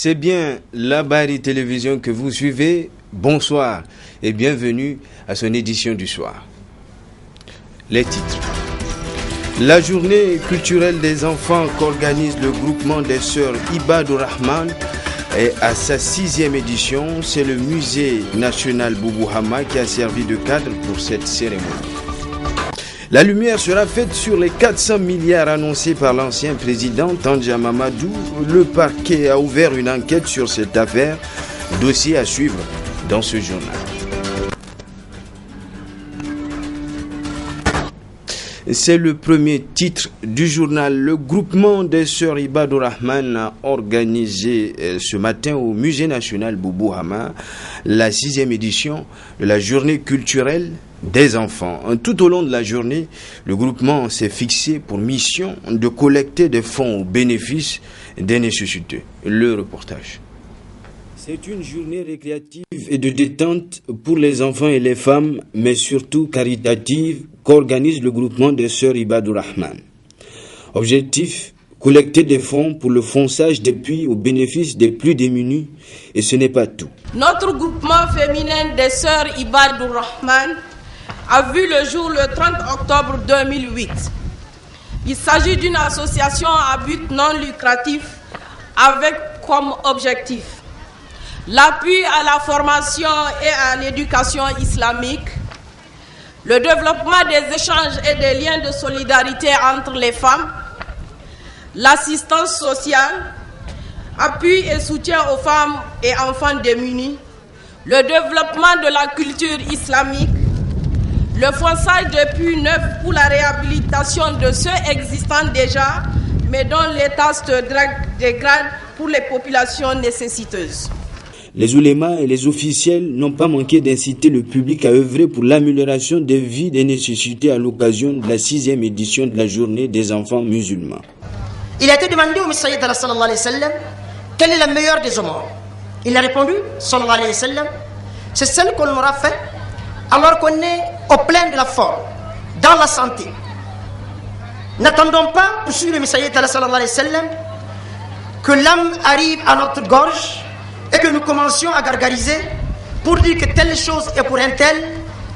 C'est bien la Bari Télévision que vous suivez. Bonsoir et bienvenue à son édition du soir. Les titres. La journée culturelle des enfants qu'organise le groupement des sœurs Ibadur Rahman est à sa 6e édition. C'est le musée national Boubou Hama qui a servi de cadre pour cette cérémonie. La lumière sera faite sur les 400 milliards annoncés par l'ancien président Tandja Mamadou. Le parquet a ouvert une enquête sur cette affaire, dossier à suivre dans ce journal. C'est le premier titre du journal. Le groupement des sœurs Ibadur Rahman a organisé ce matin au musée national Boubou Hama la 6e édition de la journée culturelle des enfants. Tout au long de la journée, le groupement s'est fixé pour mission de collecter des fonds au bénéfice des nécessiteux. Le reportage. C'est une journée récréative et de détente pour les enfants et les femmes, mais surtout caritative, qu'organise le groupement des sœurs Ibadur Rahman. Objectif, collecter des fonds pour le fonçage des puits au bénéfice des plus démunis, et ce n'est pas tout. Notre groupement féminin des sœurs Ibadur Rahman a vu le jour le 30 octobre 2008. Il s'agit d'une association à but non lucratif avec comme objectif l'appui à la formation et à l'éducation islamique, le développement des échanges et des liens de solidarité entre les femmes, l'assistance sociale, appui et soutien aux femmes et enfants démunis, le développement de la culture islamique, le fonçage de puits neufs pour la réhabilitation de ceux existants déjà, mais dont l'état se dégrade pour les populations nécessiteuses. Les oulémas et les officiels n'ont pas manqué d'inciter le public à œuvrer pour l'amélioration des vies des nécessités à l'occasion de la 6e édition de la journée des enfants musulmans. Il a été demandé au Messaïd sallallahu alayhi wa sallam quelle est la meilleure des aumônes. Il a répondu sallallahu alayhi wa sallam, c'est celle qu'on aura faite alors qu'on est au plein de la forme, dans la santé. N'attendons pas, poursuit le Messaïd sallallahu alayhi wa sallam, que l'âme arrive à notre gorge et que nous commencions à gargariser pour dire que telle chose est pour un tel,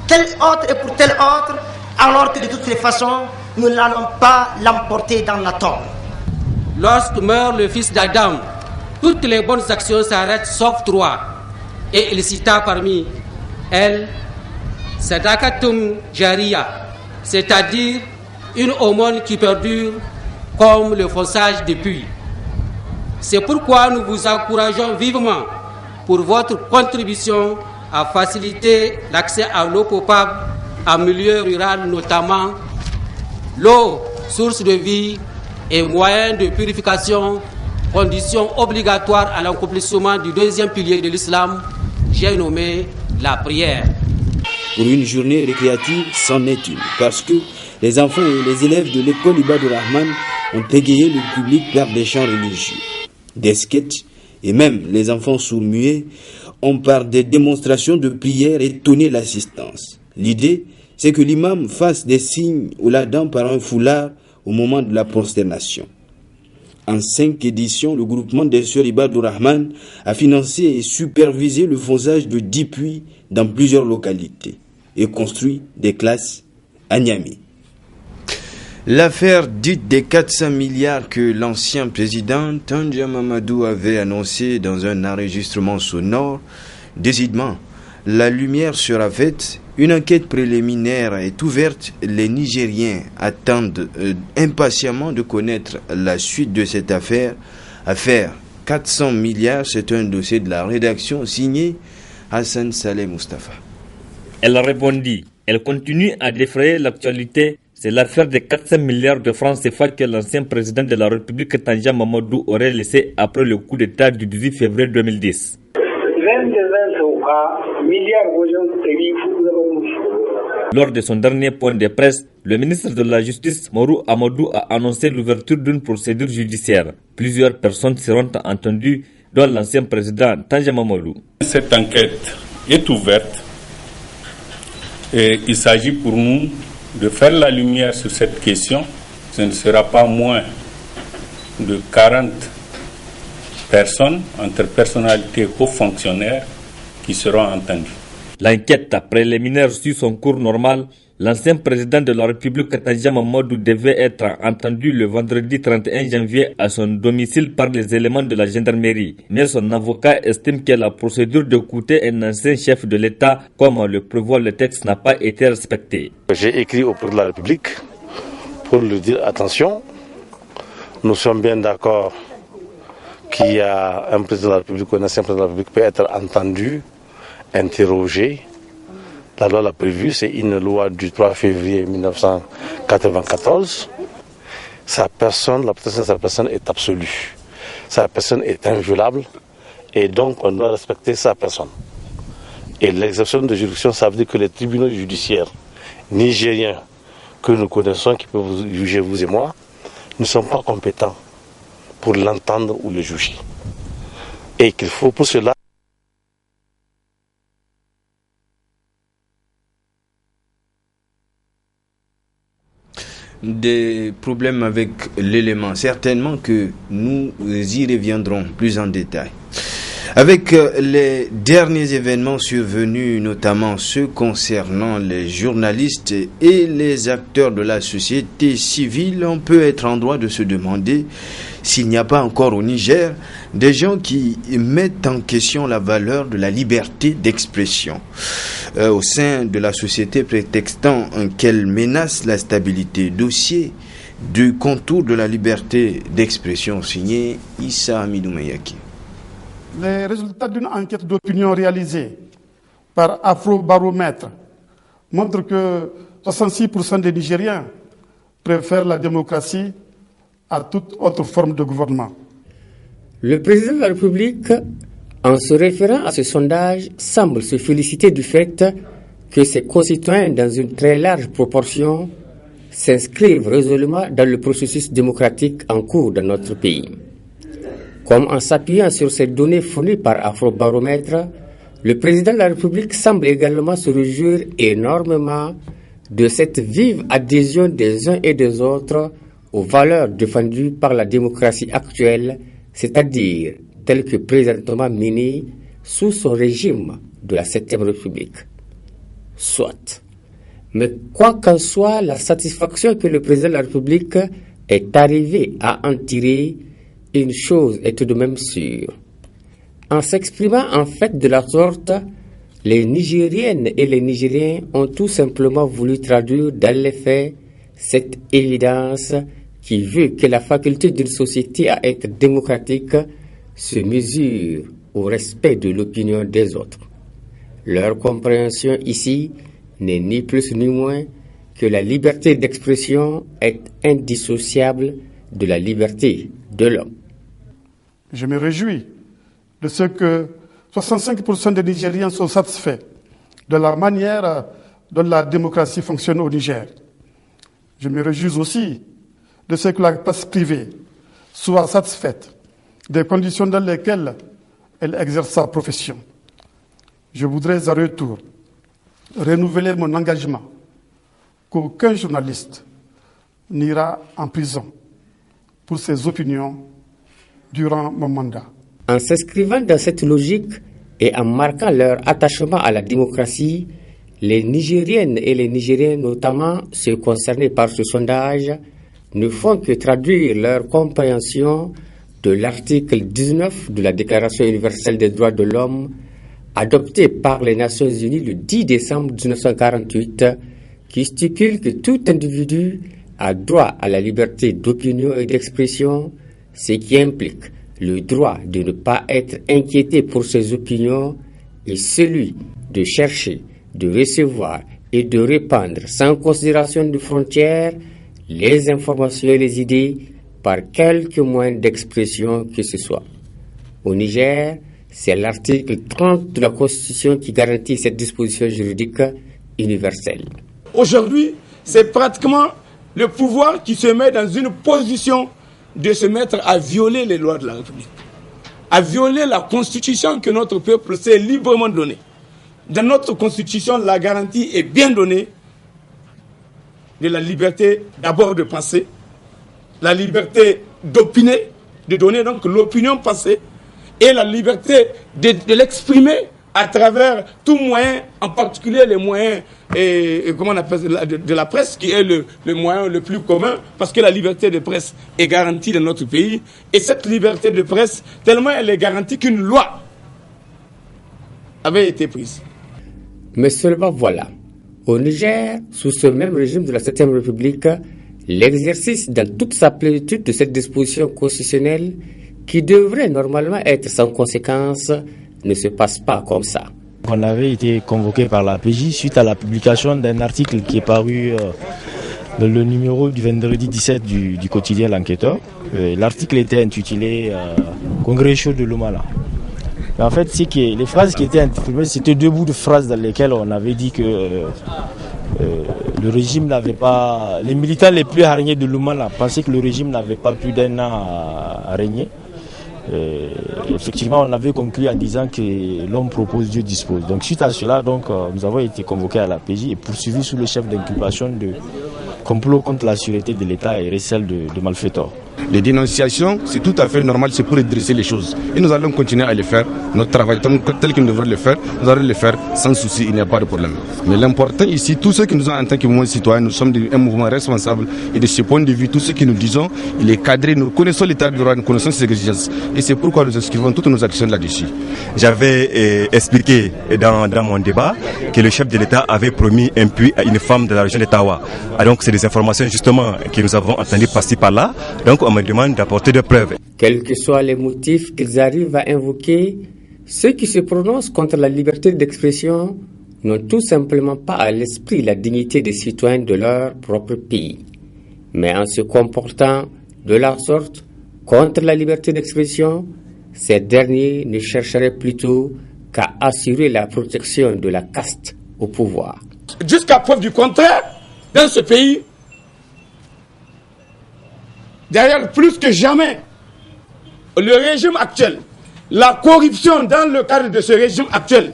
telle autre est pour tel autre, alors que de toutes les façons, nous n'allons pas l'emporter dans la tombe. Lorsque meurt le fils d'Adam, toutes les bonnes actions s'arrêtent sauf 3. Et il cita parmi elles Sadakatum Jariya, c'est-à-dire une aumône qui perdure comme le fonçage des puits. C'est pourquoi nous vous encourageons vivement pour votre contribution à faciliter l'accès à l'eau potable en milieu rural, notamment l'eau, source de vie et moyen de purification, condition obligatoire à l'accomplissement du 2e pilier de l'islam, j'ai nommé la prière. Pour une journée récréative, c'en est une, parce que les enfants et les élèves de l'école Ibadur Rahman ont égayé le public par des chants religieux, des sketchs, et même les enfants sourds-muets ont par des démonstrations de prière étonné l'assistance. L'idée, c'est que l'imam fasse des signes ou la dent par un foulard au moment de la prosternation. En 5 éditions, le groupement des sœurs Ibadur Rahman a financé et supervisé le fonçage de 10 puits dans plusieurs localités et construit des classes à Niamey. L'affaire dite des 400 milliards que l'ancien président Tandja Mamadou avait annoncé dans un enregistrement sonore, décidément, la lumière sera faite Une enquête préliminaire est ouverte. Les Nigériens attendent impatiemment de connaître la suite de cette affaire. Affaire 400 milliards, c'est un dossier de la rédaction signé Hassan Saleh Mustafa. Elle répondit, elle continue à défrayer l'actualité. C'est l'affaire des 400 milliards de francs CFA que l'ancien président de la République Tanja Mamadou aurait laissé après le coup d'État du 18 février 2010. Lors de son dernier point de presse, le ministre de la Justice, Morou Amadou, a annoncé l'ouverture d'une procédure judiciaire. Plusieurs personnes seront entendues, dont l'ancien président Tanja Mamadou. Cette enquête est ouverte et il s'agit pour nous de faire la lumière sur cette question. Ce ne sera pas moins de 40 personnes, entre personnalités hauts fonctionnaires, qui seront entendues. L'enquête préliminaire suit son cours normal. L'ancien président de la République, Tanja Mamadou, devait être entendu le vendredi 31 janvier à son domicile par les éléments de la gendarmerie. Mais son avocat estime que la procédure d'écouter un ancien chef de l'État, comme le prévoit le texte, n'a pas été respectée. J'ai écrit au président de la République pour lui dire attention, nous sommes bien d'accord qu'il y a un président de la République ou un ancien président de la République peut être entendu, interrogé. La loi l'a prévu, c'est une loi du 3 février 1994. Sa personne, la protection de sa personne est absolue. Sa personne est inviolable et donc on doit respecter sa personne. Et l'exercice de juridiction, ça veut dire que les tribunaux judiciaires nigériens que nous connaissons, qui peuvent vous juger vous et moi, ne sont pas compétents pour l'entendre ou le juger. Et qu'il faut pour cela des problèmes avec l'élément. Certainement que nous y reviendrons plus en détail. Avec les derniers événements survenus, notamment ceux concernant les journalistes et les acteurs de la société civile, on peut être en droit de se demander s'il n'y a pas encore au Niger des gens qui mettent en question la valeur de la liberté d'expression au sein de la société, prétextant qu'elle menace la stabilité. Dossier du contour de la liberté d'expression signé Issa Hamidou Mayaki. Les résultats d'une enquête d'opinion réalisée par Afrobaromètre montrent que 66% des Nigériens préfèrent la démocratie à toute autre forme de gouvernement. Le président de la République, en se référant à ce sondage, semble se féliciter du fait que ses concitoyens, dans une très large proportion, s'inscrivent résolument dans le processus démocratique en cours dans notre pays. Comme en s'appuyant sur ces données fournies par Afrobaromètre, le président de la République semble également se réjouir énormément de cette vive adhésion des uns et des autres aux valeurs défendues par la démocratie actuelle, c'est-à-dire telles que présentement menées sous son régime de la 7e République. Soit. Mais quoi qu'en soit la satisfaction que le président de la République est arrivé à en tirer, une chose est tout de même sûre. En s'exprimant en fait de la sorte, les Nigériennes et les Nigériens ont tout simplement voulu traduire dans les faits cette évidence qui veut que la faculté d'une société à être démocratique se mesure au respect de l'opinion des autres. Leur compréhension ici n'est ni plus ni moins que la liberté d'expression est indissociable de la liberté de l'homme. Je me réjouis de ce que 65% des Nigériens sont satisfaits de la manière dont la démocratie fonctionne au Niger. Je me réjouis aussi de ce que la presse privée soit satisfaite des conditions dans lesquelles elle exerce sa profession. Je voudrais à retour renouveler mon engagement qu'aucun journaliste n'ira en prison pour ses opinions durant mon mandat. En s'inscrivant dans cette logique et en marquant leur attachement à la démocratie, les Nigériennes et les Nigériens, notamment ceux concernés par ce sondage, ne font que traduire leur compréhension de l'article 19 de la Déclaration universelle des droits de l'homme adopté par les Nations Unies le 10 décembre 1948, qui stipule que tout individu a droit à la liberté d'opinion et d'expression, ce qui implique le droit de ne pas être inquiété pour ses opinions et celui de chercher, de recevoir et de répandre sans considération de frontières les informations et les idées par quelque moyen d'expression que ce soit. Au Niger, c'est l'article 30 de la Constitution qui garantit cette disposition juridique universelle. Aujourd'hui, c'est pratiquement le pouvoir qui se met dans une position de se mettre à violer les lois de la République, à violer la Constitution que notre peuple s'est librement donnée. Dans notre Constitution, la garantie est bien donnée de la liberté d'abord de penser, la liberté d'opiner, de donner donc l'opinion pensée, et la liberté de l'exprimer à travers tout moyen, en particulier les moyens comment on appelle, de la presse, qui est le moyen le plus commun, parce que la liberté de presse est garantie dans notre pays. Et cette liberté de presse, tellement elle est garantie qu'une loi avait été prise. Mais seulement voilà, au Niger, sous ce même régime de la 7e République, l'exercice dans toute sa plénitude de cette disposition constitutionnelle, qui devrait normalement être sans conséquence, ne se passe pas comme ça. On avait été convoqué par la PJ suite à la publication d'un article qui est paru dans le numéro du vendredi 17 du quotidien L'Enquêteur. L'article était intitulé Congrès chaud de Lomala. Mais en fait, c'est que les phrases qui étaient imprimées, c'était deux bouts de phrases dans lesquelles on avait dit que le régime n'avait pas... Les militants les plus hargnés de Lomala pensaient que le régime n'avait pas plus d'1 an à régner. Effectivement, on avait conclu en disant que l'homme propose, Dieu dispose. Donc suite à cela, nous avons été convoqués à la PJ et poursuivis sous le chef d'inculpation de complot contre la sûreté de l'État et recel de malfaiteurs. Les dénonciations, c'est tout à fait normal, c'est pour redresser les choses. Et nous allons continuer à le faire. Notre travail tel que nous devons le faire, nous allons le faire sans souci, il n'y a pas de problème. Mais l'important ici, tous ceux qui nous ont en tant que mouvement citoyen, nous sommes un mouvement responsable. Et de ce point de vue, tout ce que nous disons, il est cadré, nous connaissons l'état de droit, nous connaissons ses exigences. Et c'est pourquoi nous inscrivons toutes nos actions là-dessus. J'avais expliqué dans mon débat que le chef de l'État avait promis un puits à une femme de la région de Tawa. Donc c'est des informations justement que nous avons entendues par-ci par-là. Donc on me demande d'apporter des preuves. Quels que soient les motifs qu'ils arrivent à invoquer, ceux qui se prononcent contre la liberté d'expression n'ont tout simplement pas à l'esprit la dignité des citoyens de leur propre pays. Mais en se comportant de la sorte contre la liberté d'expression, ces derniers ne chercheraient plutôt qu'à assurer la protection de la caste au pouvoir. Jusqu'à preuve du contraire, dans ce pays, d'ailleurs, plus que jamais, le régime actuel, la corruption dans le cadre de ce régime actuel,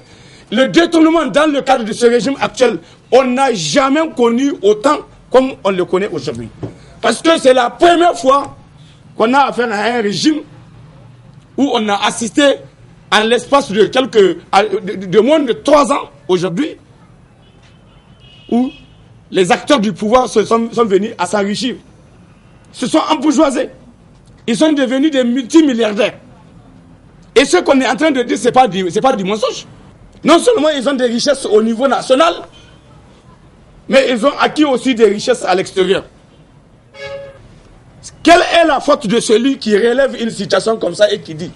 le détournement dans le cadre de ce régime actuel, on n'a jamais connu autant comme on le connaît aujourd'hui. Parce que c'est la première fois qu'on a affaire à un régime où on a assisté en l'espace de moins de 3 ans aujourd'hui, où les acteurs du pouvoir sont venus à s'enrichir, se sont embourgeoisés. Ils sont devenus des multimilliardaires. Et ce qu'on est en train de dire, ce n'est pas du mensonge. Non seulement ils ont des richesses au niveau national, mais ils ont acquis aussi des richesses à l'extérieur. Quelle est la faute de celui qui relève une situation comme ça et qui dit: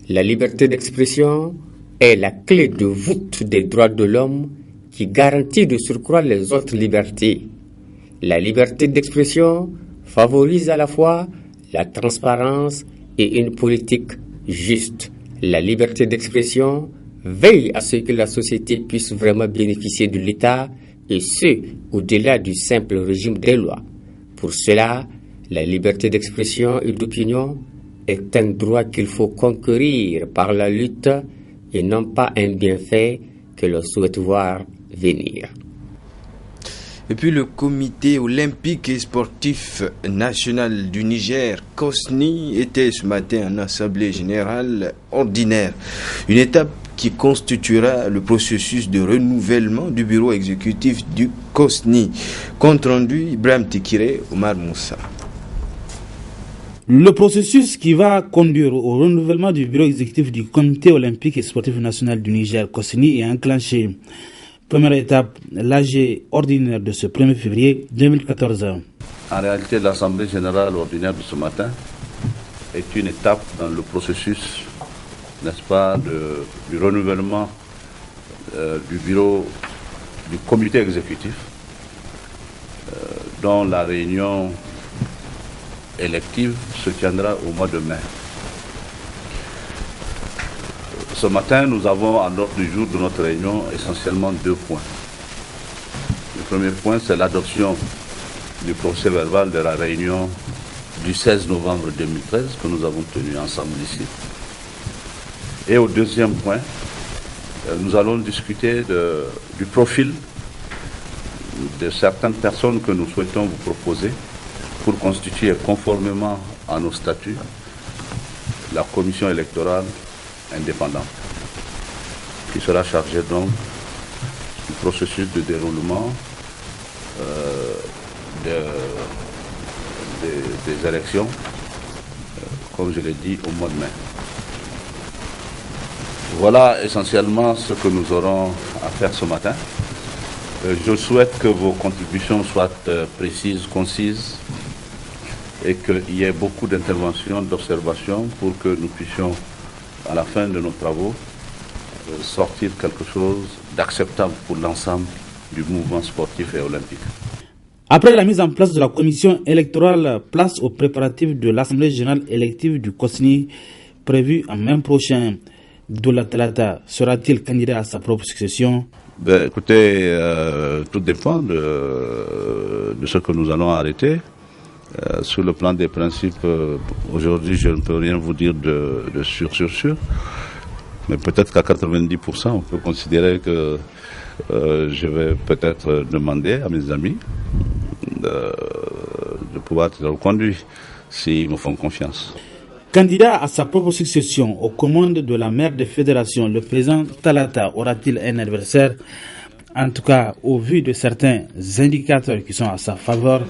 la liberté d'expression est la clé de voûte des droits de l'homme qui garantit de surcroît les autres libertés. La liberté d'expression favorise à la fois la transparence et une politique juste. La liberté d'expression veille à ce que la société puisse vraiment bénéficier de l'État et ce, au-delà du simple régime des lois. Pour cela, la liberté d'expression et d'opinion est un droit qu'il faut conquérir par la lutte et non pas un bienfait que l'on souhaite voir venir. Et puis le comité olympique et sportif national du Niger, COSNI, était ce matin en assemblée générale ordinaire. Une étape qui constituera le processus de renouvellement du bureau exécutif du COSNI. Compte rendu, Ibrahim Tekire, Omar Moussa. Le processus qui va conduire au renouvellement du bureau exécutif du Comité olympique et sportif national du Niger, COSNI, est enclenché. Première étape, l'AG ordinaire de ce 1er février 2014. En réalité, l'Assemblée générale ordinaire de ce matin est une étape dans le processus, n'est-ce pas, du renouvellement du bureau du comité exécutif, dont la réunion élective se tiendra au mois de mai. Ce matin, nous avons à l'ordre du jour de notre réunion essentiellement 2 points. Le premier point, c'est l'adoption du procès verbal de la réunion du 16 novembre 2013 que nous avons tenue ensemble ici. Et au deuxième point, nous allons discuter du profil de certaines personnes que nous souhaitons vous proposer pour constituer conformément à nos statuts la commission électorale indépendante qui sera chargée donc du processus de déroulement des élections, comme je l'ai dit, au mois de mai. Voilà essentiellement ce que nous aurons à faire ce matin. Je souhaite que vos contributions soient précises, concises et qu'il y ait beaucoup d'interventions, d'observations pour que nous puissions, à la fin de nos travaux, sortir quelque chose d'acceptable pour l'ensemble du mouvement sportif et olympique. Après la mise en place de la commission électorale, place aux préparatifs de l'Assemblée générale élective du COSNI prévue en mai prochain. Doula Talata sera-t-il candidat à sa propre succession? Écoutez, tout dépend de ce que nous allons arrêter. Sur le plan des principes, aujourd'hui, je ne peux rien vous dire de sûr. Mais peut-être qu'à 90%, on peut considérer que je vais peut-être demander à mes amis de pouvoir être reconduit s'ils me font confiance. Candidat à sa propre succession aux commandes de la maire des fédérations, le président Talata aura-t-il un adversaire? En tout cas, au vu de certains indicateurs qui sont à sa faveur,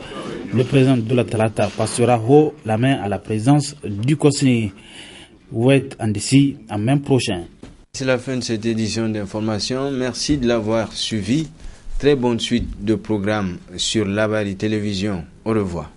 le président Doula Talata passera haut la main à la présidence du COSNI. Wait and see en mai prochain. C'est la fin de cette édition d'information. Merci de l'avoir suivi. Très bonne suite de programmes sur Labari Télévision. Au revoir.